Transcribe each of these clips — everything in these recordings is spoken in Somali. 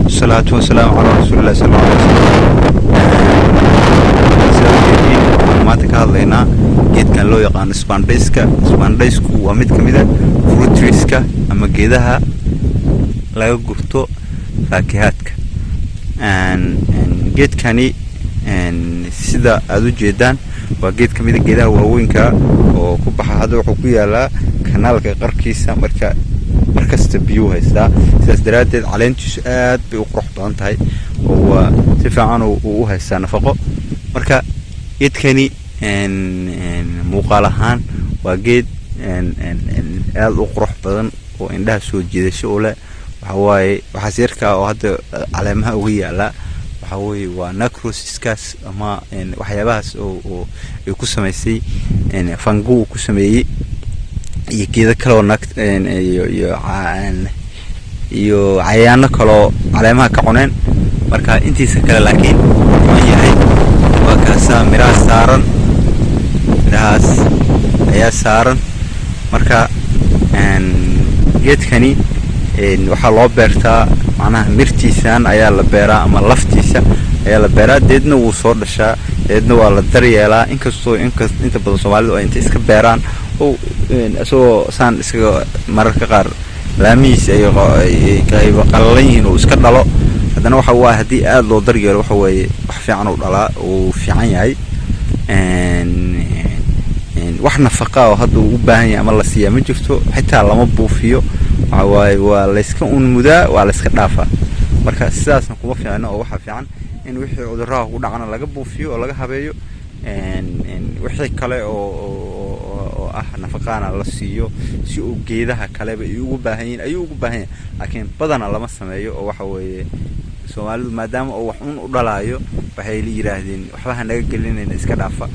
الصلاة والسلام على رسول الله صلى الله عليه وسلم maanta ka hadlaynaa geedkan loo yaqaan Spandayska waa mid kamid ah fruit treeska ama geedaha laga gurto faakihaadka geedkani sida aad u jeedaan waa geed kamid ah geedaha waaweynka oo ku baxa hadda wuxuu ku yaalaa kanaalka qarkiisa markasta biyo haysta sidaas daraadeed caleentiisu aad bay u qurux badan tahay oo si fiican u haysta nafaqo marka geedkani muuqaal ahaan waa geed aad u qurux badan oo indhaha soo jiidasho u leh waxa sirka oo hadda caleemaha uga yaala waxa weeye waa necrosiskaas ama waxyaabahaas oo ay ku sameysay fangu ku sameeyay iyo geedo kale oo iyo cayaano kale oo caleemaha ka cuneen marka intiisa kale laakiin wuxuu yahay waa kaasa miraha saaran mirahaas ayaa saaran marka geedkani waxaa loo beertaa macnaha mirtiisaan ayaa la beeraa ama laftiisa ayaa la beeraa deedna wuu soo dhashaa deedna waa la daryeelaa inkastoo inta badan Soomaalidu ay inta iska beeraan oo asoo saan iska mararka qaar laamihiisa ay qallalan yihiin oo iska dhalo haddana waxa waa haddii aad loo daryeelo waxa weeye wax fiican u dhalaa oo fiican yahay wax nafaqo oo hadda u baahan yahay ama la siiyaa ma jirto xitaa lama buufiyo waa la iska mudaa waa la iska dhaafaa marka sidaasna kuma fiicna oo waxa fiican in wixii cudurrada ku dhacana laga buufiyo oo laga habeeyo wixii kale oo ah nafaqana la siiyo si uu geedaha kale ay ugu baahan yihiin laakiin badana lama sameeyo oo waxa weeye Soomaalidu maadaama oo wax u dhalaayo waxay yiraahdeen waxba naga gelinayna iska dhaafa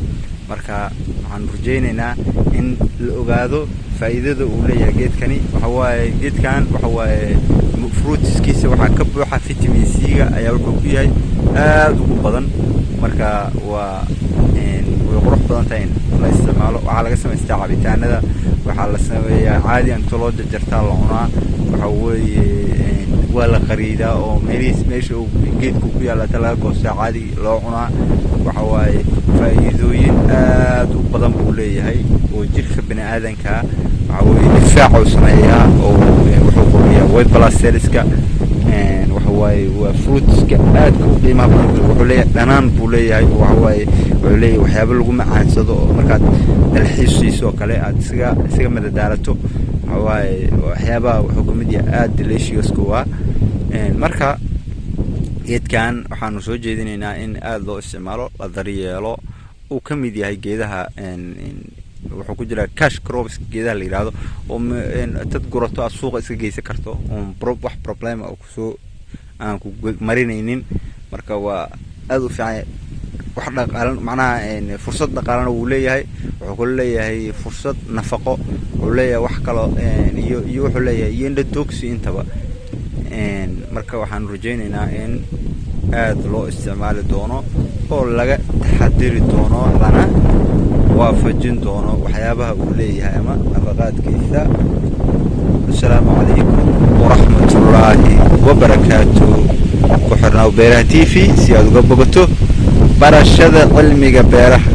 marka waxaan rajaynaynaa in la ogaado faa'iidada uu leeyahay geedkani geedkan fruitskiisa waxa ka buuxa vitamin C-ga ayaa wuxuu ku yahay aad ugu badan marka way qurux badan tahay in la isticmaalo waxa laga sameystaa cabitaanada waxa la sameeyaa caadi inta loo jarjartaa la cunaa waxa waa la qariidaa oo meesha uu geedku ku yaala laga goostaa caadi loo cunaa waxa faa'iidooyin aad u badan buu leeyahay oo jirka bini'aadanka difaac u sameeyaa oo wuxuu qoriyaa white blood cellska waa fruitska aad ku qiimaha badan wuxuu leeyahay dhanaan buu leeyahay wuxuu leeyahay waxyaabo lagu macaansado oo markaad dalxiiskiisa kale aad isaga madadaalato waxyaabaha wuxuu ka mid yahay aad delicious waa marka geedkan waxaanu soo jeedinaynaa in aad loo isticmaalo la daryeelo uu ka mid yahay geedaha wuxuu ku jira cash crops geedaha la yiraahdo oo dad gurato aad suuqa iska geysan karto oo wax problem oo kusoo aan ku marinaynin marka waa aad u fiican wax dhaqaale macnaha fursad dhaqaale uu leeyahay wuxuu ku leeyahay fursad nafaqo uu leeyahay wax kale iyo wuxuu leeyahay endotoxin intaba marka waxaan rajaynaynaa in aad loo isticmaali doono oo laga taxadiri doono lana waafajin doono waxyaabaha uu leeyahay ama nafaqaadkiisa assalaamu calaykum waraxmatullaahi wabarakaatuh ku xirnaa beeraha TV si aad uga bogato barashada cilmiga beeraha